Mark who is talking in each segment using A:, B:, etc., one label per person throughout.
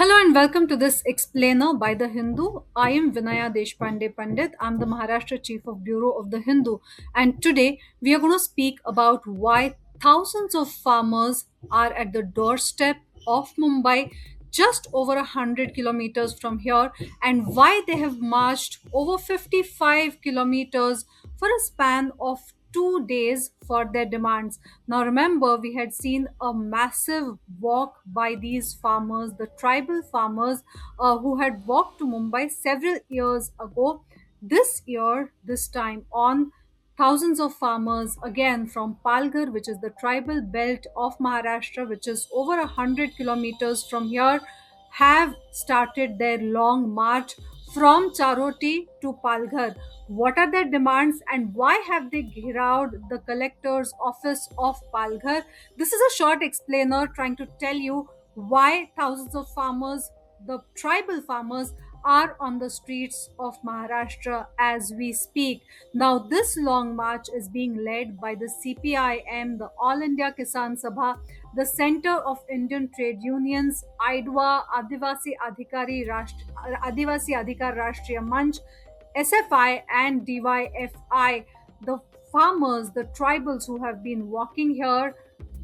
A: Hello and welcome to this explainer by the Hindu. I am Vinaya Deshpande Pandit. I'm the Maharashtra Chief of Bureau of the Hindu. And today we are going to speak about why thousands of farmers are at the doorstep of Mumbai, just over 100 kilometers from here, and why they have marched over 55 kilometers for a span of 2 days for their demands. Now, remember, we had seen a massive walk by these farmers, the tribal farmers who had walked to Mumbai several years ago. This year, this time on, thousands of farmers again from Palghar, which is the tribal belt of Maharashtra, which is over 100 kilometers from here, have started their long march from Charoti to Palghar. What are their demands and why have they ghirawed the collector's office of Palghar? This is a short explainer trying to tell you why thousands of farmers, the tribal farmers, are on the streets of Maharashtra as we speak. Now, this long march is being led by the CPIM, the All India Kisan Sabha, the Center of Indian Trade Unions, IDWA, Adivasi Adhikar Rashtriya Manch, SFI, and DYFI. The farmers, the tribals who have been walking here,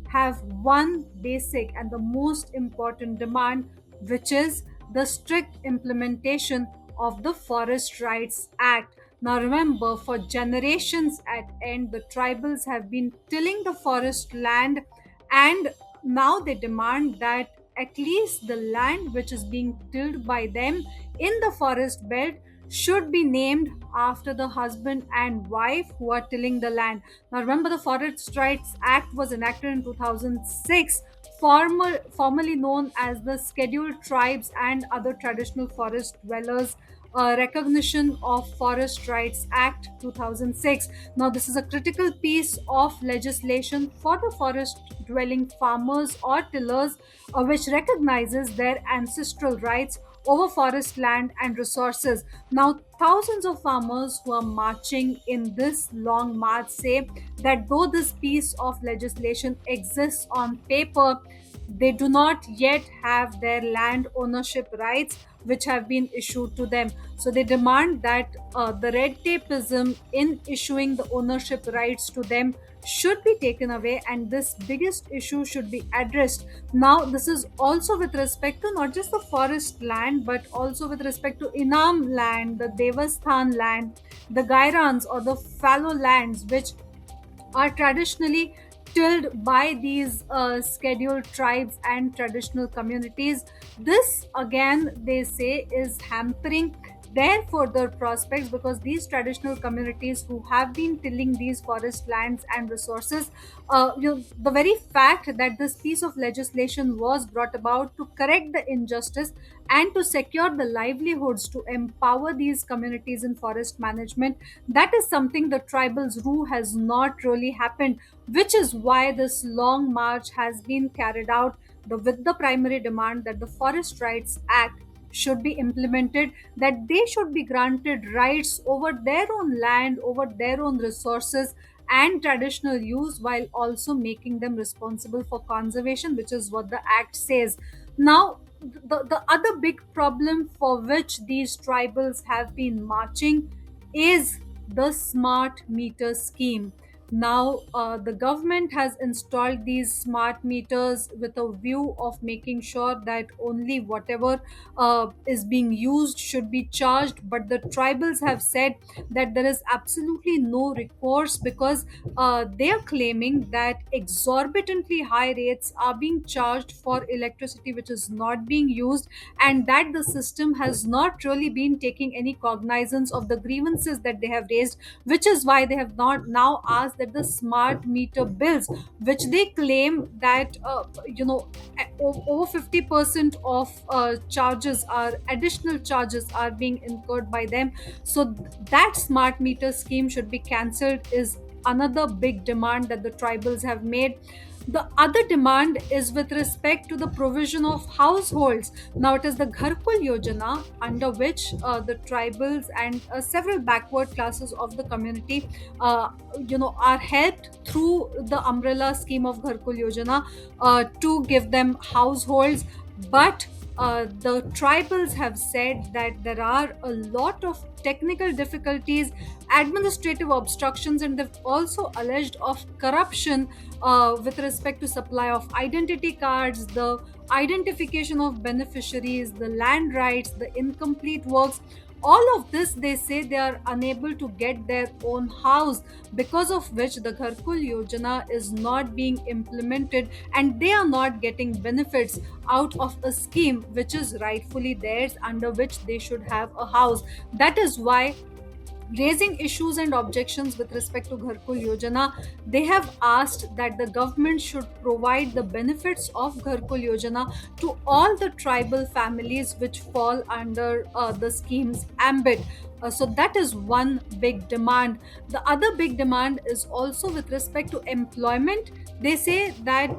A: have one basic and the most important demand, which is the strict implementation of the Forest Rights Act. Now, remember, for generations at end, the tribals have been tilling the forest land, and now they demand that at least the land which is being tilled by them in the forest belt should be named after the husband and wife who are tilling the land. Now, remember, the Forest Rights Act was enacted in 2006, formally known as the Scheduled Tribes and Other Traditional Forest Dwellers Recognition of Forest Rights Act 2006. Now, this is a critical piece of legislation for the forest dwelling farmers or tillers, which recognizes their ancestral rights over forest land and resources. Now, thousands of farmers who are marching in this long march say that though this piece of legislation exists on paper, they do not yet have their land ownership rights which have been issued to them. So they demand that the red tapeism in issuing the ownership rights to them should be taken away, and this biggest issue should be addressed. Now, this is also with respect to not just the forest land but also with respect to Inam land, the Devasthan land, the Gairans or the fallow lands, which are traditionally tilled by these scheduled tribes and traditional communities. This, again, they say, is hampering their further prospects because these traditional communities who have been tilling these forest lands and resources, the very fact that this piece of legislation was brought about to correct the injustice and to secure the livelihoods, to empower these communities in forest management, that is something the tribals rule has not really happened, which is why this long march has been carried out, with the primary demand that the Forest Rights Act should be implemented, that they should be granted rights over their own land, over their own resources and traditional use, while also making them responsible for conservation, which is what the act says. Now, the other big problem for which these tribals have been marching is the smart meter scheme. Now, the government has installed these smart meters with a view of making sure that only whatever is being used should be charged. But the tribals have said that there is absolutely no recourse because they are claiming that exorbitantly high rates are being charged for electricity which is not being used, and that the system has not really been taking any cognizance of the grievances that they have raised, which is why they have not now asked that the smart meter bills, which they claim that over 50% of charges are additional charges are being incurred by them, so that smart meter scheme should be cancelled, is another big demand that the tribals have made. The other demand is with respect to the provision of households. Now, it is the Gharkul Yojana, under which the tribals and several backward classes of the community, are helped through the umbrella scheme of Gharkul Yojana to give them households. But the tribals have said that there are a lot of technical difficulties, administrative obstructions, and they've also alleged of corruption with respect to supply of identity cards, the identification of beneficiaries, the land rights, the incomplete works. All of this, they say they are unable to get their own house, because of which the Gharkul Yojana is not being implemented, and they are not getting benefits out of a scheme which is rightfully theirs, under which they should have a house. That is why, raising issues and objections with respect to Gharkul Yojana, they have asked that the government should provide the benefits of Gharkul Yojana to all the tribal families which fall under the scheme's ambit. So that is one big demand. The other big demand is also with respect to employment. They say that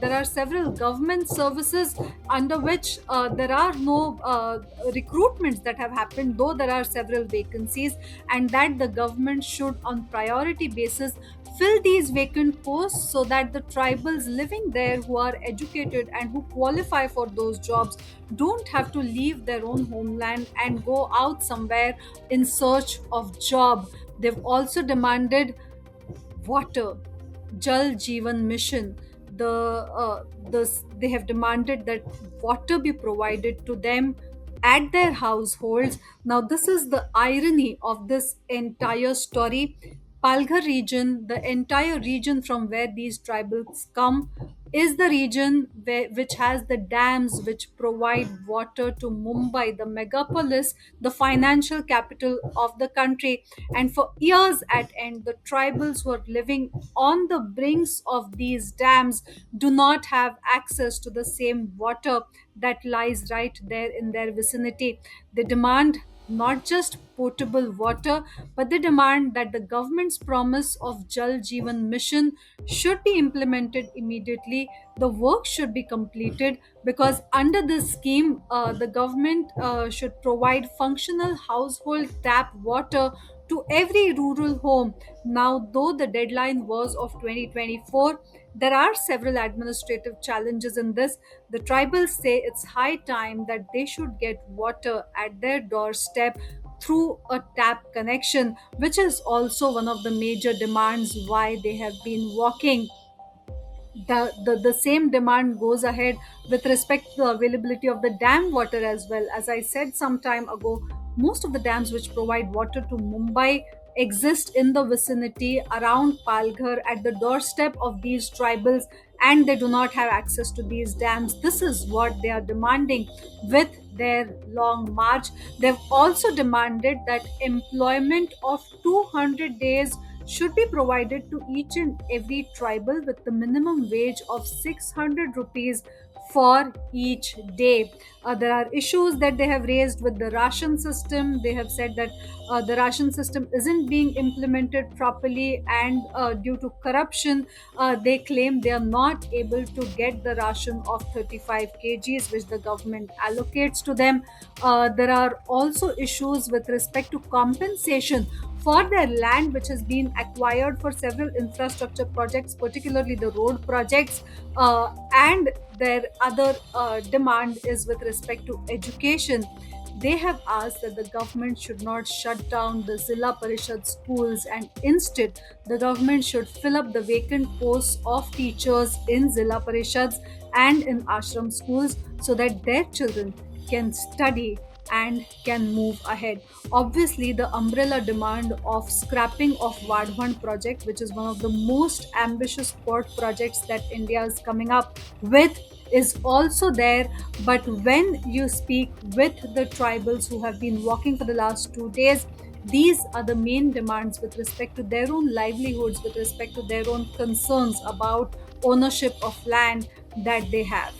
A: there are several government services under which there are no recruitments that have happened, though there are several vacancies, and that the government should, on priority basis, fill these vacant posts so that the tribals living there who are educated and who qualify for those jobs don't have to leave their own homeland and go out somewhere in search of job. They've also demanded water, Jal Jeevan Mission. They have demanded that water be provided to them at their households. Now, this is the irony of this entire story. Palghar region, the entire region from where these tribals come, is the region which has the dams which provide water to Mumbai, the megapolis, the financial capital of the country. And for years at end, the tribals who are living on the brinks of these dams do not have access to the same water that lies right there in their vicinity. They demand not just potable water, but they demand that the government's promise of Jal Jeevan Mission should be implemented immediately. The work should be completed, because under this scheme, the government should provide functional household tap water to every rural home. Now, though the deadline was of 2024, there are several administrative challenges in this. The tribals say it's high time that they should get water at their doorstep through a tap connection, which is also one of the major demands why they have been walking. The same demand goes ahead with respect to the availability of the dam water as well. As I said some time ago, most of the dams which provide water to Mumbai exist in the vicinity around Palghar, at the doorstep of these tribals, and they do not have access to these dams. This is what they are demanding with their long march. They've also demanded that employment of 200 days should be provided to each and every tribal, with the minimum wage of 600 rupees for each day. There are issues that they have raised with the ration system. They have said that the ration system isn't being implemented properly, and due to corruption, they claim they are not able to get the ration of 35 kgs which the government allocates to them. There are also issues with respect to compensation for their land, which has been acquired for several infrastructure projects, particularly the road projects. And their other demand is with respect to education. They have asked that the government should not shut down the Zilla Parishad schools, and instead the government should fill up the vacant posts of teachers in Zilla Parishads and in ashram schools, so that their children can study and can move ahead. Obviously, the umbrella demand of scrapping of Vadhvan project, which is one of the most ambitious port projects that India is coming up with, is also there. But when you speak with the tribals who have been walking for the last 2 days, these are the main demands with respect to their own livelihoods, with respect to their own concerns about ownership of land that they have.